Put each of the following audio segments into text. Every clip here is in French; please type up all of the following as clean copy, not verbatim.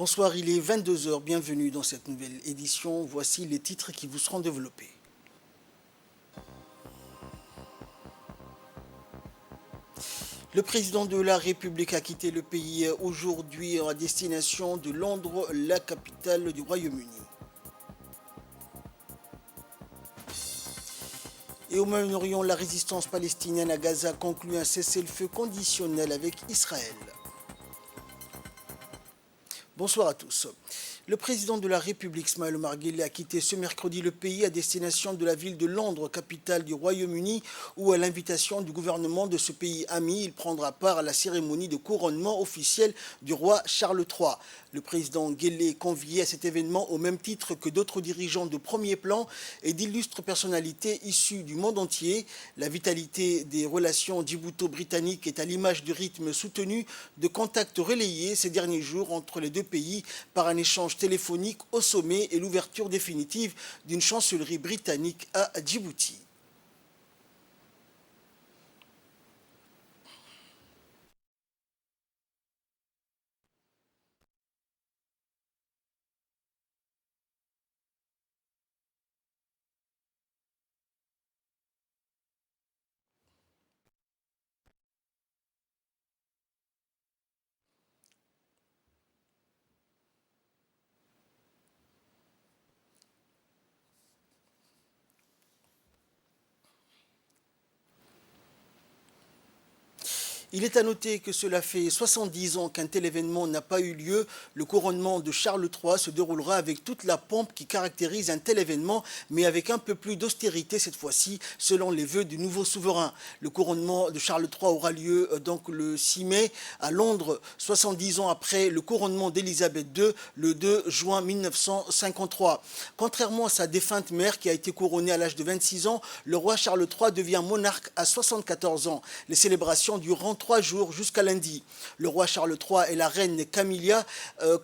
Bonsoir, il est 22 heures. Bienvenue dans cette nouvelle édition. Voici les titres qui vous seront développés. Le président de la République a quitté le pays aujourd'hui à destination de Londres, la capitale du Royaume-Uni. Et au Moyen-Orient, la résistance palestinienne à Gaza conclut un cessez-le-feu conditionnel avec Israël. Bonsoir à tous. Le président de la République, Ismaël Omar Guelleh, a quitté ce mercredi le pays à destination de la ville de Londres, capitale du Royaume-Uni, où, à l'invitation du gouvernement de ce pays ami, il prendra part à la cérémonie de couronnement officielle du roi Charles III. Le président Guelleh est convié à cet événement au même titre que d'autres dirigeants de premier plan et d'illustres personnalités issues du monde entier. La vitalité des relations djibouto-britanniques est à l'image du rythme soutenu de contacts relayés ces derniers jours entre les deux pays par un échange téléphonique au sommet et l'ouverture définitive d'une chancellerie britannique à Djibouti. Il est à noter que cela fait 70 ans qu'un tel événement n'a pas eu lieu. Le couronnement de Charles III se déroulera avec toute la pompe qui caractérise un tel événement, mais avec un peu plus d'austérité cette fois-ci, selon les vœux du nouveau souverain. Le couronnement de Charles III aura lieu donc le 6 mai à Londres, 70 ans après le couronnement d'Élisabeth II, le 2 juin 1953. Contrairement à sa défunte mère qui a été couronnée à l'âge de 26 ans, le roi Charles III devient monarque à 74 ans. Les célébrations durant 3 jours jusqu'à lundi. Le roi Charles III et la reine Camilla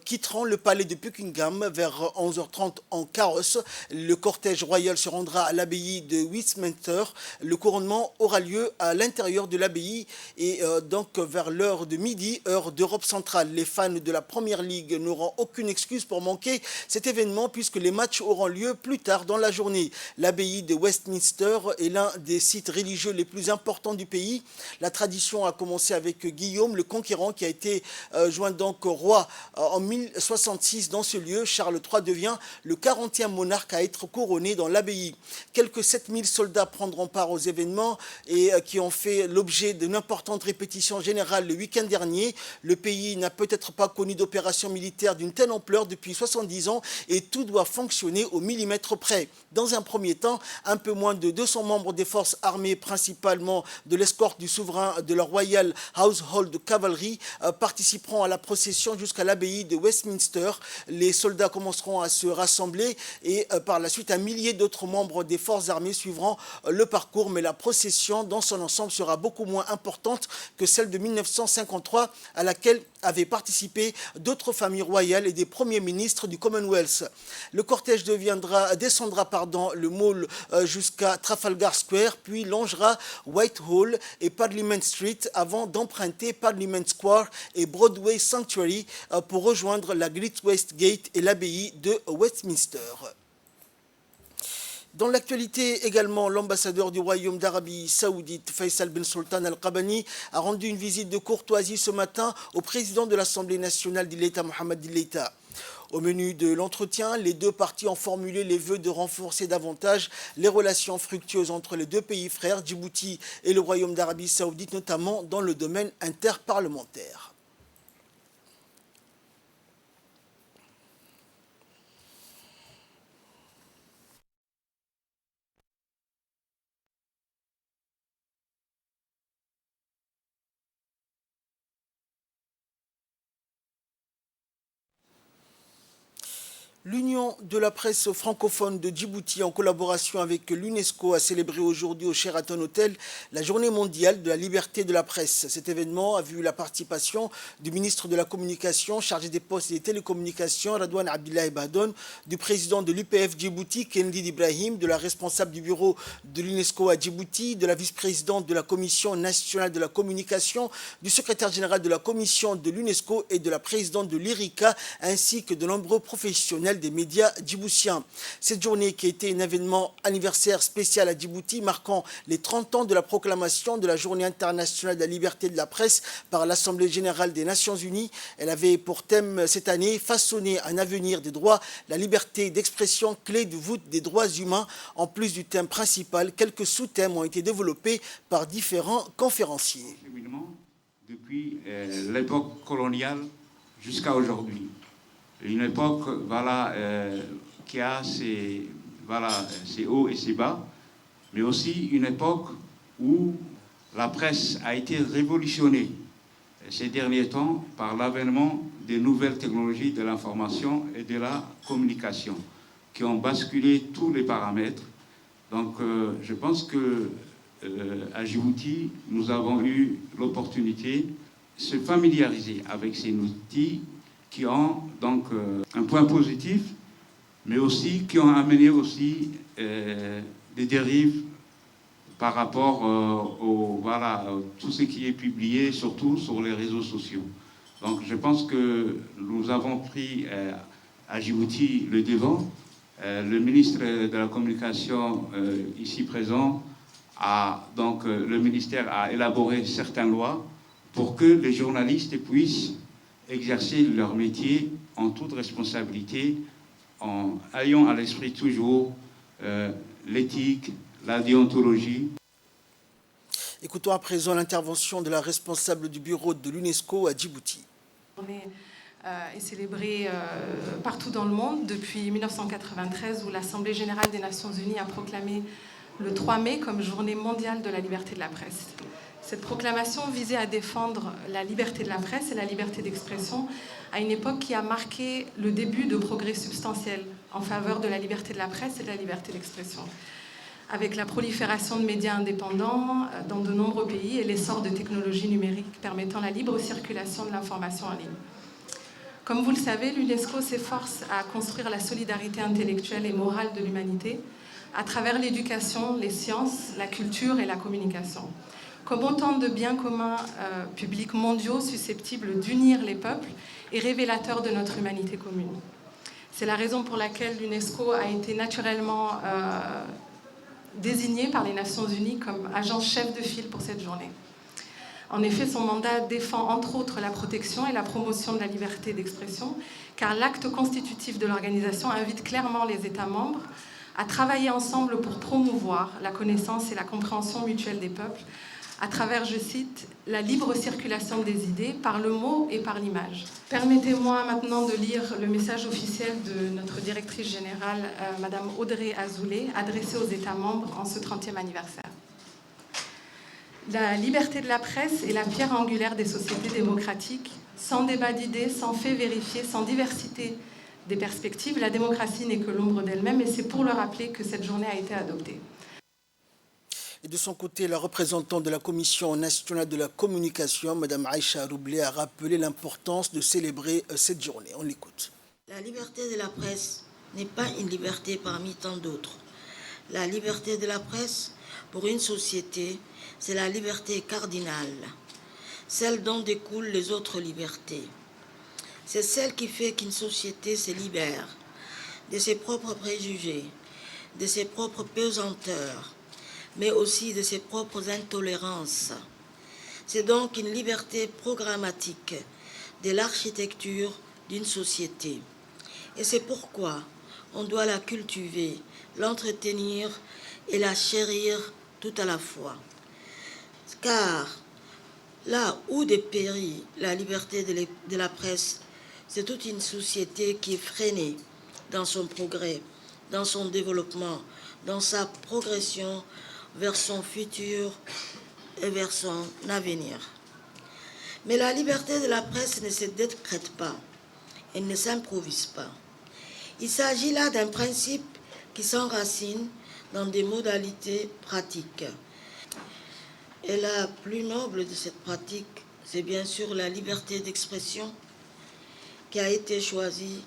quitteront le palais de Buckingham vers 11h30 en carrosse. Le cortège royal se rendra à l'abbaye de Westminster. Le couronnement aura lieu à l'intérieur de l'abbaye et donc vers l'heure de midi, heure d'Europe centrale. Les fans de la Première Ligue n'auront aucune excuse pour manquer cet événement puisque les matchs auront lieu plus tard dans la journée. L'abbaye de Westminster est l'un des sites religieux les plus importants du pays. La tradition a commencé avec Guillaume le Conquérant qui a été joint donc roi en 1066 dans ce lieu. Charles III devient le 40e monarque à être couronné dans l'abbaye. Quelques 7000 soldats prendront part aux événements et qui ont fait l'objet d'une importante répétition générale le week-end dernier. Le pays n'a peut-être pas connu d'opération militaire d'une telle ampleur depuis 70 ans et tout doit fonctionner au millimètre près. Dans un premier temps, un peu moins de 200 membres des forces armées, principalement de l'escorte du souverain de la Royal Household Cavalry, participeront à la procession jusqu'à l'abbaye de Westminster. Les soldats commenceront à se rassembler et par la suite un millier d'autres membres des forces armées suivront le parcours, mais la procession dans son ensemble sera beaucoup moins importante que celle de 1953 à laquelle avaient participé d'autres familles royales et des premiers ministres du Commonwealth. Le cortège descendra le Mall jusqu'à Trafalgar Square, puis longera Whitehall et Parliament Street avant d'emprunter Parliament Square et Broadway Sanctuary pour rejoindre la Great West Gate et l'abbaye de Westminster. Dans l'actualité également, l'ambassadeur du Royaume d'Arabie Saoudite, Faisal Ben Sultan Al-Qabani, a rendu une visite de courtoisie ce matin au président de l'Assemblée nationale d'Iléta, Mohamed Ileita. Au menu de l'entretien, les deux parties ont formulé les vœux de renforcer davantage les relations fructueuses entre les deux pays frères, Djibouti et le Royaume d'Arabie Saoudite, notamment dans le domaine interparlementaire. L'Union de la presse francophone de Djibouti, en collaboration avec l'UNESCO, a célébré aujourd'hui au Sheraton Hotel la Journée mondiale de la liberté de la presse. Cet événement a vu la participation du ministre de la Communication, chargé des postes et des télécommunications, Radouane Abdillahi Bahdon, du président de l'UPF Djibouti, Kennedy Ibrahim, de la responsable du bureau de l'UNESCO à Djibouti, de la vice-présidente de la Commission nationale de la communication, du secrétaire général de la Commission de l'UNESCO et de la présidente de l'IRICA, ainsi que de nombreux professionnels des médias djiboutiens. Cette journée qui a été un événement anniversaire spécial à Djibouti, marquant les 30 ans de la proclamation de la Journée internationale de la liberté de la presse par l'Assemblée générale des Nations unies. Elle avait pour thème cette année façonner un avenir des droits, la liberté d'expression, clé de voûte des droits humains. En plus du thème principal, quelques sous-thèmes ont été développés par différents conférenciers. Depuis l'époque coloniale jusqu'à aujourd'hui. Une époque voilà, qui a ses hauts et ses bas, mais aussi une époque où la presse a été révolutionnée ces derniers temps par l'avènement des nouvelles technologies de l'information et de la communication qui ont basculé tous les paramètres. Donc je pense que à Djibouti, nous avons eu l'opportunité de se familiariser avec ces outils qui ont donc un point positif, mais aussi qui ont amené aussi des dérives par rapport tout ce qui est publié, surtout sur les réseaux sociaux. Donc je pense que nous avons pris à Djibouti le devant. Le ministre de la Communication ici présent le ministère a élaboré certaines lois pour que les journalistes puissent exercer leur métier en toute responsabilité, en ayant à l'esprit toujours l'éthique, la déontologie. Écoutons à présent l'intervention de la responsable du bureau de l'UNESCO à Djibouti. On est célébrée partout dans le monde depuis 1993 où l'Assemblée générale des Nations unies a proclamé le 3 mai comme journée mondiale de la liberté de la presse. Cette proclamation visait à défendre la liberté de la presse et la liberté d'expression à une époque qui a marqué le début de progrès substantiels en faveur de la liberté de la presse et de la liberté d'expression, avec la prolifération de médias indépendants dans de nombreux pays et l'essor de technologies numériques permettant la libre circulation de l'information en ligne. Comme vous le savez, l'UNESCO s'efforce à construire la solidarité intellectuelle et morale de l'humanité à travers l'éducation, les sciences, la culture et la communication, comme autant de biens communs publics mondiaux susceptibles d'unir les peuples et révélateurs de notre humanité commune. C'est la raison pour laquelle l'UNESCO a été naturellement désignée par les Nations Unies comme agence chef de file pour cette journée. En effet, son mandat défend entre autres la protection et la promotion de la liberté d'expression, car l'acte constitutif de l'organisation invite clairement les États membres à travailler ensemble pour promouvoir la connaissance et la compréhension mutuelle des peuples à travers, je cite, la libre circulation des idées par le mot et par l'image. Permettez-moi maintenant de lire le message officiel de notre directrice générale, Madame Audrey Azoulay, adressé aux États membres en ce 30e anniversaire. La liberté de la presse est la pierre angulaire des sociétés démocratiques. Sans débat d'idées, sans faits vérifiés, sans diversité des perspectives, la démocratie n'est que l'ombre d'elle-même et c'est pour le rappeler que cette journée a été adoptée. Et de son côté, la représentante de la Commission nationale de la communication, Mme Aïcha Roublé, a rappelé l'importance de célébrer cette journée. On l'écoute. La liberté de la presse n'est pas une liberté parmi tant d'autres. La liberté de la presse, pour une société, c'est la liberté cardinale, celle dont découlent les autres libertés. C'est celle qui fait qu'une société se libère de ses propres préjugés, de ses propres pesanteurs, mais aussi de ses propres intolérances. C'est donc une liberté programmatique de l'architecture d'une société. Et c'est pourquoi on doit la cultiver, l'entretenir et la chérir tout à la fois. Car là où dépérit la liberté de la presse, c'est toute une société qui est freinée dans son progrès, dans son développement, dans sa progression vers son futur et vers son avenir. Mais la liberté de la presse ne se décrète pas, elle ne s'improvise pas. Il s'agit là d'un principe qui s'enracine dans des modalités pratiques. Et la plus noble de cette pratique, c'est bien sûr la liberté d'expression qui a été choisie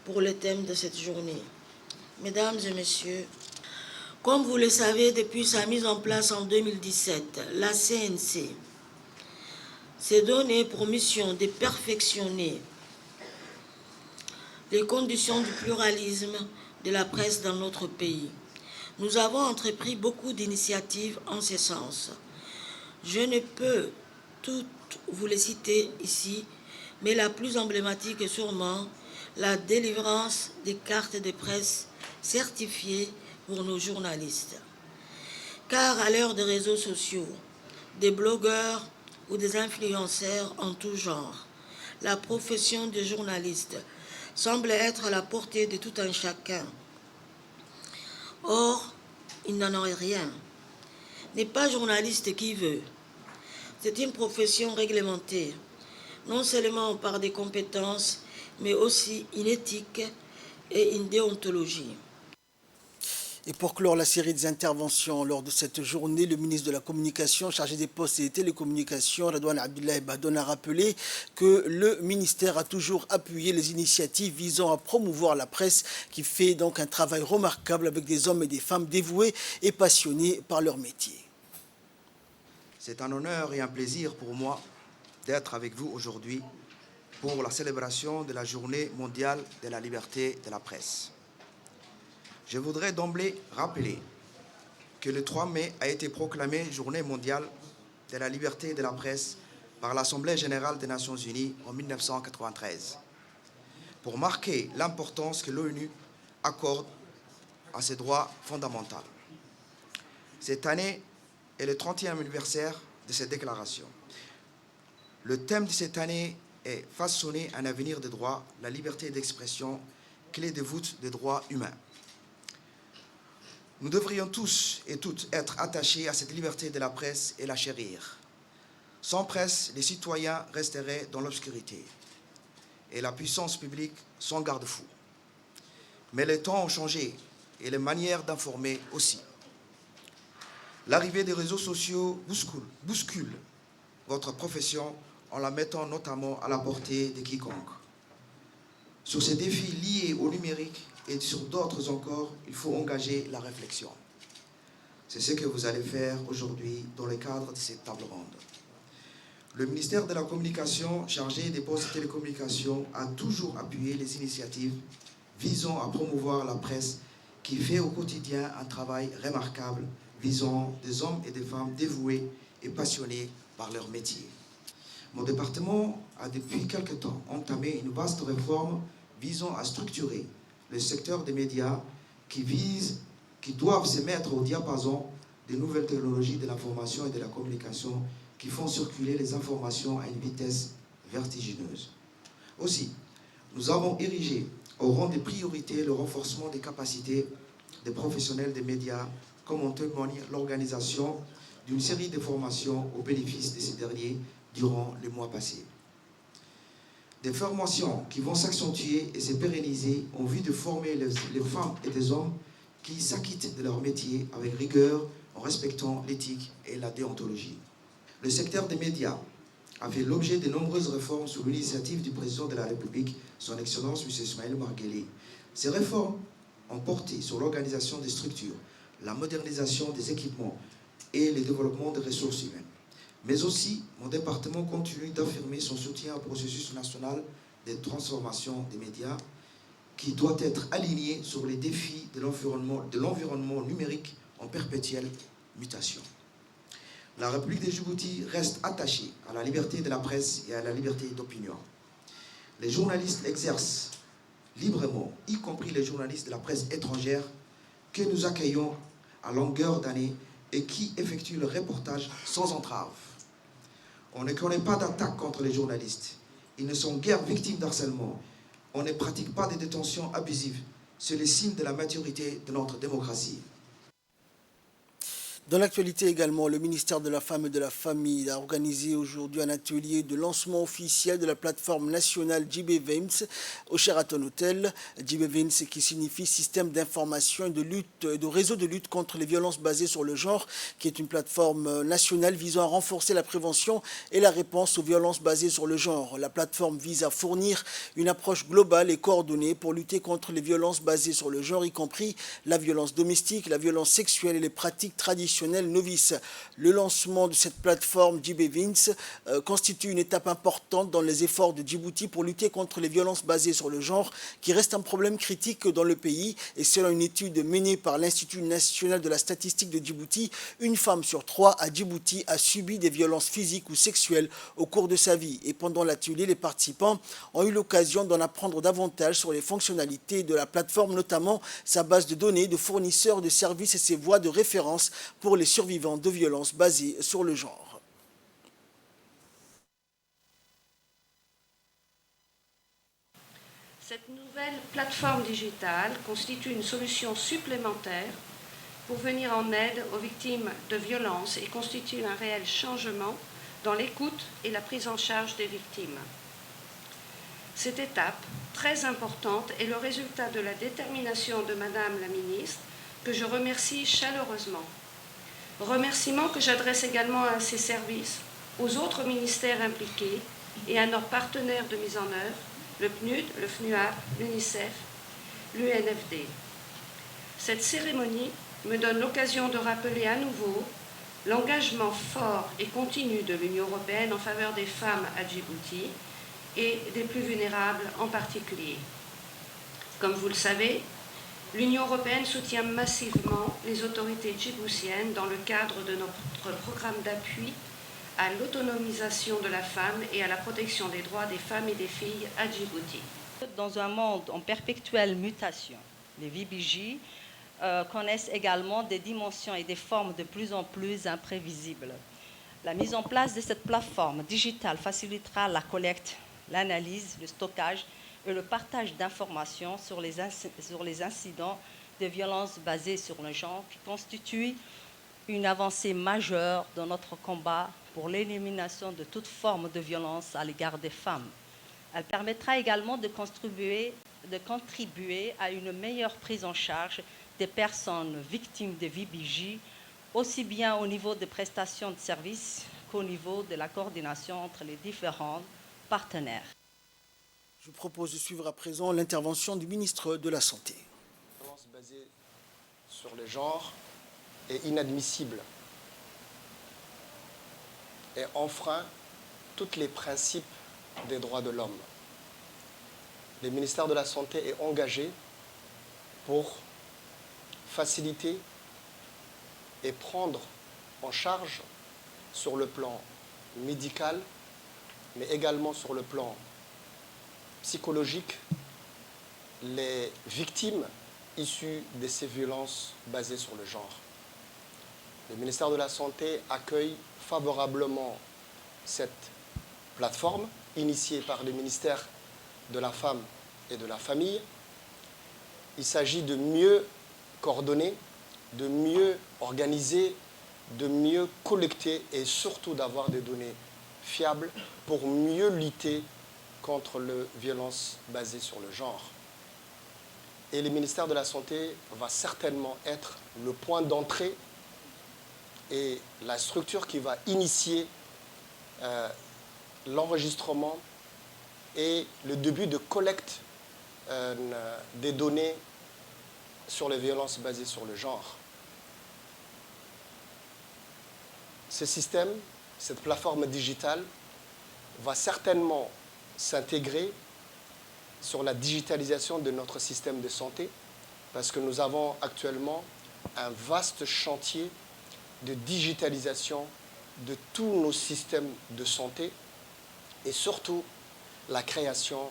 pour le thème de cette journée. Mesdames et messieurs, comme vous le savez, depuis sa mise en place en 2017, la CNC s'est donné pour mission de perfectionner les conditions du pluralisme de la presse dans notre pays. Nous avons entrepris beaucoup d'initiatives en ce sens. Je ne peux toutes vous les citer ici, mais la plus emblématique est sûrement la délivrance des cartes de presse certifiées pour nos journalistes. Car à l'heure des réseaux sociaux, des blogueurs ou des influenceurs en tout genre, la profession de journaliste semble être à la portée de tout un chacun. Or, il n'en est rien. N'est pas journaliste qui veut. C'est une profession réglementée, non seulement par des compétences, mais aussi une éthique et une déontologie. Et pour clore la série des interventions lors de cette journée, le ministre de la Communication, chargé des Postes et des Télécommunications, Redouane Abdoulaye Bahdoune, a rappelé que le ministère a toujours appuyé les initiatives visant à promouvoir la presse, qui fait donc un travail remarquable avec des hommes et des femmes dévoués et passionnés par leur métier. C'est un honneur et un plaisir pour moi d'être avec vous aujourd'hui pour la célébration de la Journée mondiale de la liberté de la presse. Je voudrais d'emblée rappeler que le 3 mai a été proclamé Journée mondiale de la liberté de la presse par l'Assemblée générale des Nations unies en 1993, pour marquer l'importance que l'ONU accorde à ces droits fondamentaux. Cette année est le 30e anniversaire de cette déclaration. Le thème de cette année est « Façonner un avenir de droits, la liberté d'expression, clé de voûte des droits humains ». Nous devrions tous et toutes être attachés à cette liberté de la presse et la chérir. Sans presse, les citoyens resteraient dans l'obscurité et la puissance publique sans garde-fou. Mais les temps ont changé et les manières d'informer aussi. L'arrivée des réseaux sociaux bouscule votre profession en la mettant notamment à la portée de quiconque. Sur ces défis liés au numérique et sur d'autres encore, il faut engager la réflexion. C'est ce que vous allez faire aujourd'hui dans le cadre de cette table ronde. Le ministère de la Communication, chargé des Postes et Télécommunications, a toujours appuyé les initiatives visant à promouvoir la presse qui fait au quotidien un travail remarquable visant des hommes et des femmes dévoués et passionnés par leur métier. Mon département a depuis quelque temps entamé une vaste réforme visant à structurer le secteur des médias qui doivent se mettre au diapason des nouvelles technologies de l'information et de la communication qui font circuler les informations à une vitesse vertigineuse. Aussi, nous avons érigé au rang des priorités le renforcement des capacités des professionnels des médias, comme en témoigne l'organisation d'une série de formations au bénéfice de ces derniers durant les mois passés. Des formations qui vont s'accentuer et se pérenniser en vue de former les femmes et les hommes qui s'acquittent de leur métier avec rigueur en respectant l'éthique et la déontologie. Le secteur des médias a fait l'objet de nombreuses réformes sous l'initiative du président de la République, son Excellence M. Ismaël Omar Guelleh. Ces réformes ont porté sur l'organisation des structures, la modernisation des équipements et le développement des ressources humaines. Mais aussi, mon département continue d'affirmer son soutien au processus national de transformation des médias qui doit être aligné sur les défis de l'environnement numérique en perpétuelle mutation. La République de Djibouti reste attachée à la liberté de la presse et à la liberté d'opinion. Les journalistes exercent librement, y compris les journalistes de la presse étrangère, que nous accueillons à longueur d'année et qui effectuent le reportage sans entrave. On ne connaît pas d'attaque contre les journalistes. Ils ne sont guère victimes d'harcèlement. On ne pratique pas de détentions abusives. C'est le signe de la maturité de notre démocratie. Dans l'actualité également, le ministère de la Femme et de la Famille a organisé aujourd'hui un atelier de lancement officiel de la plateforme nationale GBVIMS au Sheraton Hotel. GBVIMS qui signifie Système d'information et de réseau de lutte contre les violences basées sur le genre, qui est une plateforme nationale visant à renforcer la prévention et la réponse aux violences basées sur le genre. La plateforme vise à fournir une approche globale et coordonnée pour lutter contre les violences basées sur le genre, y compris la violence domestique, la violence sexuelle et les pratiques traditionnelles novices. Le lancement de cette plateforme GBVIMS constitue une étape importante dans les efforts de Djibouti pour lutter contre les violences basées sur le genre, qui reste un problème critique dans le pays. Et selon une étude menée par l'Institut national de la statistique de Djibouti, une femme sur 3 à Djibouti a subi des violences physiques ou sexuelles au cours de sa vie. Et pendant l'atelier, les participants ont eu l'occasion d'en apprendre davantage sur les fonctionnalités de la plateforme, notamment sa base de données de fournisseurs de services et ses voies de référence pour les survivants de violences basées sur le genre. Cette nouvelle plateforme digitale constitue une solution supplémentaire pour venir en aide aux victimes de violences et constitue un réel changement dans l'écoute et la prise en charge des victimes. Cette étape, très importante, est le résultat de la détermination de Madame la ministre, que je remercie chaleureusement. Remerciements que j'adresse également à ses services, aux autres ministères impliqués et à nos partenaires de mise en œuvre, le PNUD, le FNUAP, l'UNICEF, l'UNFD. Cette cérémonie me donne l'occasion de rappeler à nouveau l'engagement fort et continu de l'Union européenne en faveur des femmes à Djibouti et des plus vulnérables en particulier. Comme vous le savez, l'Union européenne soutient massivement les autorités djiboutiennes dans le cadre de notre programme d'appui à l'autonomisation de la femme et à la protection des droits des femmes et des filles à Djibouti. Dans un monde en perpétuelle mutation, les VBJ connaissent également des dimensions et des formes de plus en plus imprévisibles. La mise en place de cette plateforme digitale facilitera la collecte, l'analyse, le stockage et le partage d'informations sur les incidents de violences basées sur le genre, qui constituent une avancée majeure dans notre combat pour l'élimination de toute forme de violence à l'égard des femmes. Elle permettra également de contribuer à une meilleure prise en charge des personnes victimes de VBJ, aussi bien au niveau des prestations de services qu'au niveau de la coordination entre les différents partenaires. Je vous propose de suivre à présent l'intervention du ministre de la Santé. La violence basée sur le genre est inadmissible et enfreint tous les principes des droits de l'homme. Le ministère de la Santé est engagé pour faciliter et prendre en charge sur le plan médical, mais également sur le plan psychologique, les victimes issues de ces violences basées sur le genre. Le ministère de la Santé accueille favorablement cette plateforme initiée par le ministère de la Femme et de la Famille. Il s'agit de mieux coordonner, de mieux organiser, de mieux collecter et surtout d'avoir des données fiables pour mieux lutter contre les violences basées sur le genre. Et le ministère de la Santé va certainement être le point d'entrée et la structure qui va initier l'enregistrement et le début de collecte des données sur les violences basées sur le genre. Ce système, cette plateforme digitale, va certainement s'intégrer sur la digitalisation de notre système de santé, parce que nous avons actuellement un vaste chantier de digitalisation de tous nos systèmes de santé et surtout la création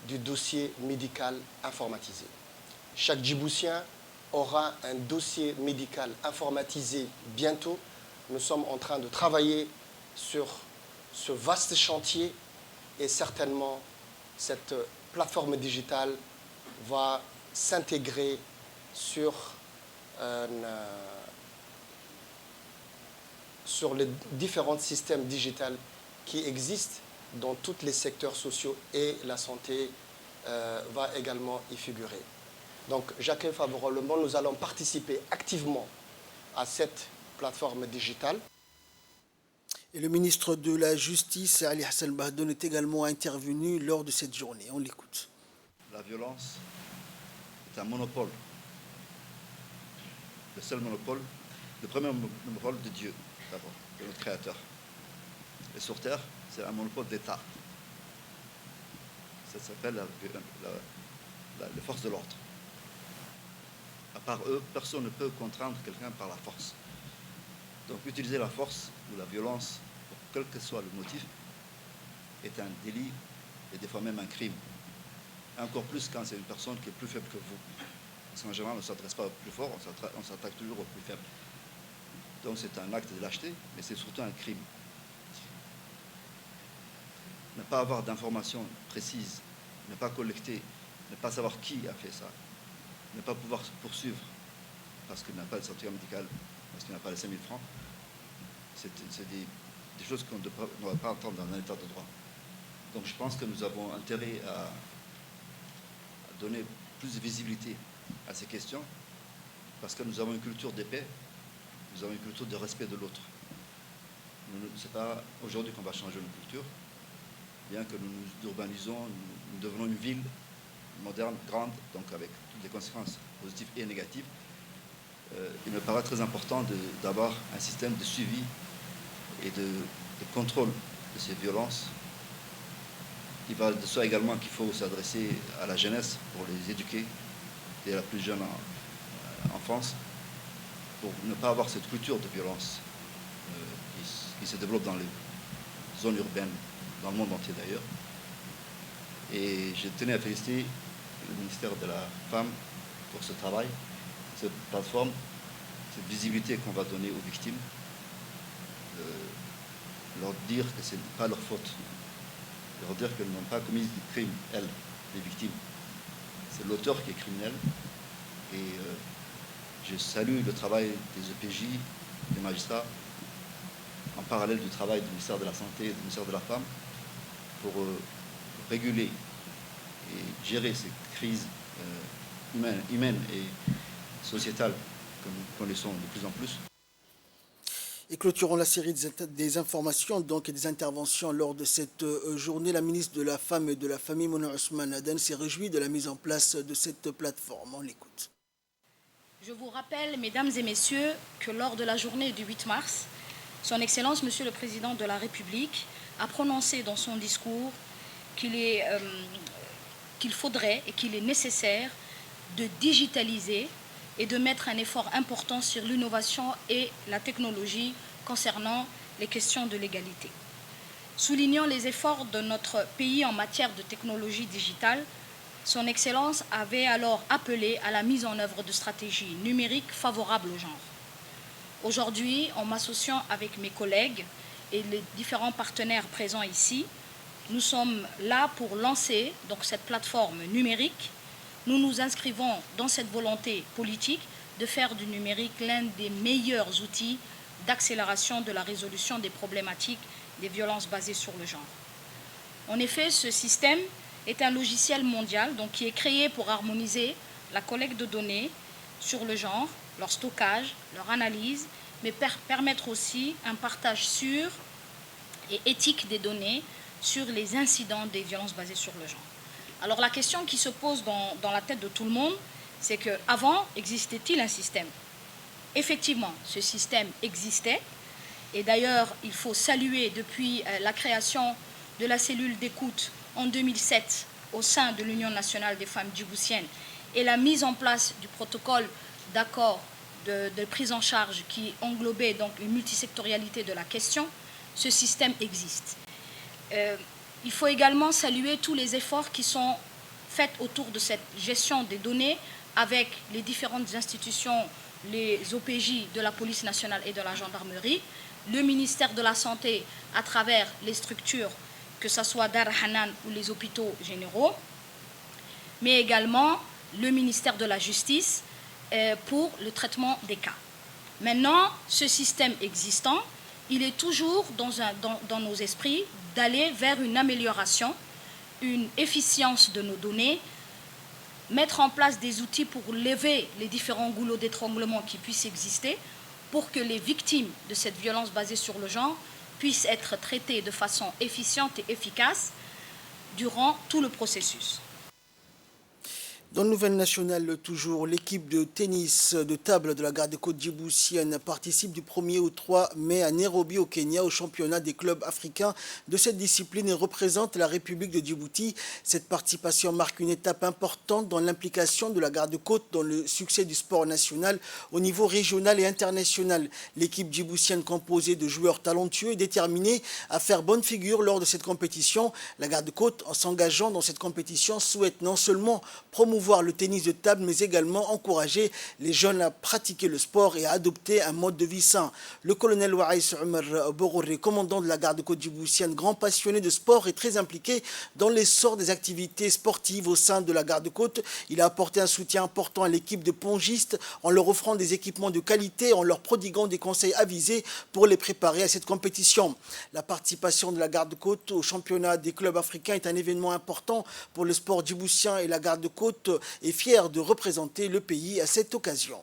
du dossier médical informatisé. Chaque Djiboutien aura un dossier médical informatisé bientôt. Nous sommes en train de travailler sur ce vaste chantier et certainement cette plateforme digitale va s'intégrer sur sur les différents systèmes digitaux qui existent dans tous les secteurs sociaux et la santé va également y figurer. Donc, j'accueille favorablement, nous allons participer activement à cette plateforme digitale. Et le ministre de la Justice, Ali Hassan Bahdoun, est également intervenu lors de cette journée. On l'écoute. La violence est un monopole. Le seul monopole, le premier monopole de Dieu, d'abord, de notre Créateur. Et sur Terre, c'est un monopole d'État. Ça s'appelle les forces de l'ordre. À part eux, personne ne peut contraindre quelqu'un par la force. Donc utiliser la force ou la violence, quel que soit le motif, est un délit et des fois même un crime. Encore plus quand c'est une personne qui est plus faible que vous. Parce qu'en général, on ne s'adresse pas au plus fort, on s'attaque toujours au plus faible. Donc c'est un acte de lâcheté, mais c'est surtout un crime. Ne pas avoir d'informations précises, ne pas collecter, ne pas savoir qui a fait ça, ne pas pouvoir se poursuivre parce qu'il n'a pas de certificat médical, parce qu'il n'a pas les 5 000 francs, c'est des choses qu'on ne doit pas entendre dans un état de droit. Donc je pense que nous avons intérêt à donner plus de visibilité à ces questions parce que nous avons une culture de paix, nous avons une culture de respect de l'autre. Ce n'est pas aujourd'hui qu'on va changer notre culture, bien que nous nous urbanisons, nous devenons une ville moderne, grande, donc avec toutes les conséquences positives et négatives. Il me paraît très important d'avoir un système de suivi et de contrôle de ces violences. Il va de ça également qu'il faut s'adresser à la jeunesse pour les éduquer dès la plus jeune enfance, pour ne pas avoir cette culture de violence qui se développe dans les zones urbaines, dans le monde entier d'ailleurs. Et je tenais à féliciter le ministère de la Femme pour ce travail, cette plateforme, cette visibilité qu'on va donner aux victimes, leur dire que ce n'est pas leur faute, leur dire qu'elles n'ont pas commis des crimes, elles, les victimes. C'est l'auteur qui est criminel. Et je salue le travail des EPJ, des magistrats, en parallèle du travail du ministère de la Santé et du ministère de la Femme, pour réguler et gérer ces crises humaines et sociétales que nous connaissons de plus en plus. Et clôturons la série des informations donc, et des interventions lors de cette journée. La ministre de la Femme et de la Famille, Mona Ousmane Aden, s'est réjouie de la mise en place de cette plateforme. On l'écoute. Je vous rappelle, mesdames et messieurs, que lors de la journée du 8 mars, Son Excellence, Monsieur le Président de la République, a prononcé dans son discours qu'il faudrait et qu'il est nécessaire de digitaliser et de mettre un effort important sur l'innovation et la technologie concernant les questions de l'égalité. Soulignant les efforts de notre pays en matière de technologie digitale, Son Excellence avait alors appelé à la mise en œuvre de stratégies numériques favorables au genre. Aujourd'hui, en m'associant avec mes collègues et les différents partenaires présents ici, nous sommes là pour lancer donc, cette plateforme numérique. Nous nous inscrivons dans cette volonté politique de faire du numérique l'un des meilleurs outils d'accélération de la résolution des problématiques des violences basées sur le genre. En effet, ce système est un logiciel mondial donc, qui est créé pour harmoniser la collecte de données sur le genre, leur stockage, leur analyse, mais permettre aussi un partage sûr et éthique des données sur les incidents des violences basées sur le genre. Alors la question qui se pose dans la tête de tout le monde, c'est qu'avant, existait-il un système? Effectivement, ce système existait. Et d'ailleurs, il faut saluer depuis la création de la cellule d'écoute en 2007 au sein de l'Union nationale des femmes djiboutiennes et la mise en place du protocole d'accord de prise en charge qui englobait donc une multisectorialité de la question, ce système existe. Il faut également saluer tous les efforts qui sont faits autour de cette gestion des données avec les différentes institutions, les OPJ de la police nationale et de la gendarmerie, le ministère de la Santé à travers les structures, que ce soit Dar Hanan ou les hôpitaux généraux, mais également le ministère de la Justice pour le traitement des cas. Maintenant, ce système existant, il est toujours dans nos esprits d'aller vers une amélioration, une efficience de nos données, mettre en place des outils pour lever les différents goulots d'étranglement qui puissent exister, pour que les victimes de cette violence basée sur le genre puissent être traitées de façon efficiente et efficace durant tout le processus. Dans le Nouvelle Nationale, toujours, l'équipe de tennis de table de la garde-côte djiboutienne participe du 1er au 3 mai à Nairobi au Kenya au championnat des clubs africains de cette discipline et représente la République de Djibouti. Cette participation marque une étape importante dans l'implication de la garde-côte dans le succès du sport national au niveau régional et international. L'équipe djiboutienne composée de joueurs talentueux et déterminés à faire bonne figure lors de cette compétition. La garde-côte, en s'engageant dans cette compétition, souhaite non seulement promouvoir le tennis de table, mais également encourager les jeunes à pratiquer le sport et à adopter un mode de vie sain. Le colonel Waïs Omar Bororé, commandant de la garde-côte djiboutienne, grand passionné de sport et très impliqué dans l'essor des activités sportives au sein de la garde-côte. Il a apporté un soutien important à l'équipe de pongistes en leur offrant des équipements de qualité, en leur prodiguant des conseils avisés pour les préparer à cette compétition. La participation de la garde-côte au championnat des clubs africains est un événement important pour le sport djiboutien et la garde-côte est fier de représenter le pays à cette occasion.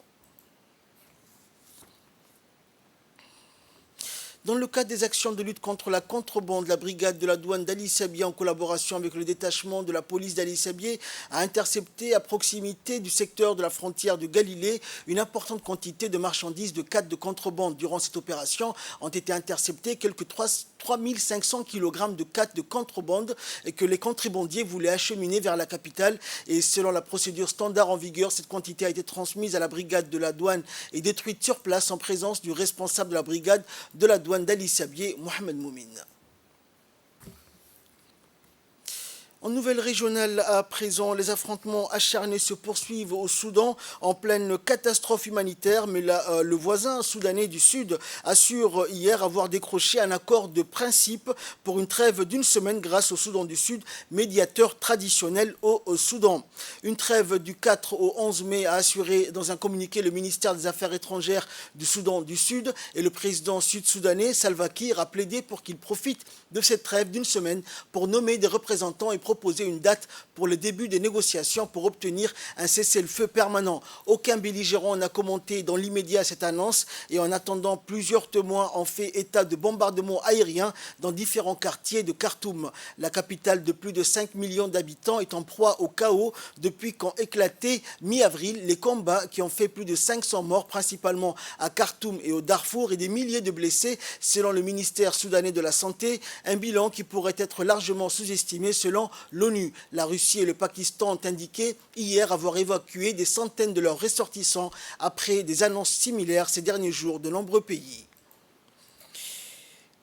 Dans le cadre des actions de lutte contre la contrebande, la brigade de la douane d'Ali Sabieh, en collaboration avec le détachement de la police d'Ali Sabieh, a intercepté à proximité du secteur de la frontière de Galilée une importante quantité de marchandises de canne de contrebande. Durant cette opération ont été interceptés quelques 3500 kg de canne de contrebande et que les contrebandiers voulaient acheminer vers la capitale. Et selon la procédure standard en vigueur, cette quantité a été transmise à la brigade de la douane et détruite sur place en présence du responsable de la brigade de la douane d'Ali Sabieh, Mohamed Moumine. En nouvelle régionale à présent, les affrontements acharnés se poursuivent au Soudan en pleine catastrophe humanitaire, mais le voisin soudanais du Sud assure hier avoir décroché un accord de principe pour une trêve d'une semaine grâce au Soudan du Sud, médiateur traditionnel au Soudan. Une trêve du 4 au 11 mai a assuré dans un communiqué le ministère des Affaires étrangères du Soudan du Sud, et le président sud-soudanais Salva Kiir a plaidé pour qu'il profite de cette trêve d'une semaine pour nommer des représentants et proposer une date pour le début des négociations pour obtenir un cessez-le-feu permanent. Aucun belligérant n'a commenté dans l'immédiat cette annonce et en attendant, plusieurs témoins ont fait état de bombardements aériens dans différents quartiers de Khartoum. La capitale de plus de 5 millions d'habitants est en proie au chaos depuis qu'ont éclaté mi-avril les combats qui ont fait plus de 500 morts, principalement à Khartoum et au Darfour, et des milliers de blessés selon le ministère soudanais de la Santé, un bilan qui pourrait être largement sous-estimé selon l'ONU. La Russie et le Pakistan ont indiqué hier avoir évacué des centaines de leurs ressortissants après des annonces similaires ces derniers jours de nombreux pays.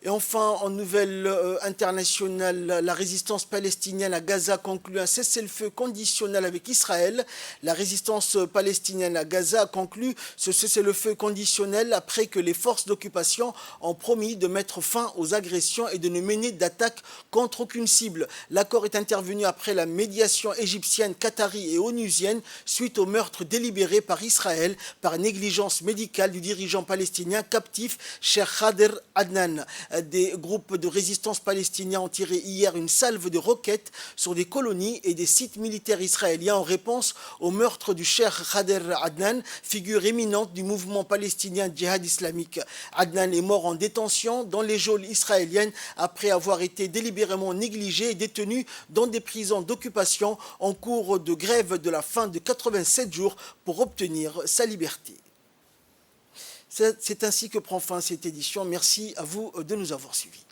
Et enfin, en nouvelle internationale, la résistance palestinienne à Gaza conclut un cessez-le-feu conditionnel avec Israël. La résistance palestinienne à Gaza a conclu ce cessez-le-feu conditionnel après que les forces d'occupation ont promis de mettre fin aux agressions et de ne mener d'attaque contre aucune cible. L'accord est intervenu après la médiation égyptienne, qatari et onusienne suite au meurtre délibéré par Israël par négligence médicale du dirigeant palestinien captif Cheikh Khader Adnan. Des groupes de résistance palestiniens ont tiré hier une salve de roquettes sur des colonies et des sites militaires israéliens en réponse au meurtre du Cheikh Khader Adnan, figure éminente du mouvement palestinien djihad islamique. Adnan est mort en détention dans les geôles israéliennes après avoir été délibérément négligé et détenu dans des prisons d'occupation en cours de grève de la faim de 87 jours pour obtenir sa liberté. C'est ainsi que prend fin cette édition. Merci à vous de nous avoir suivis.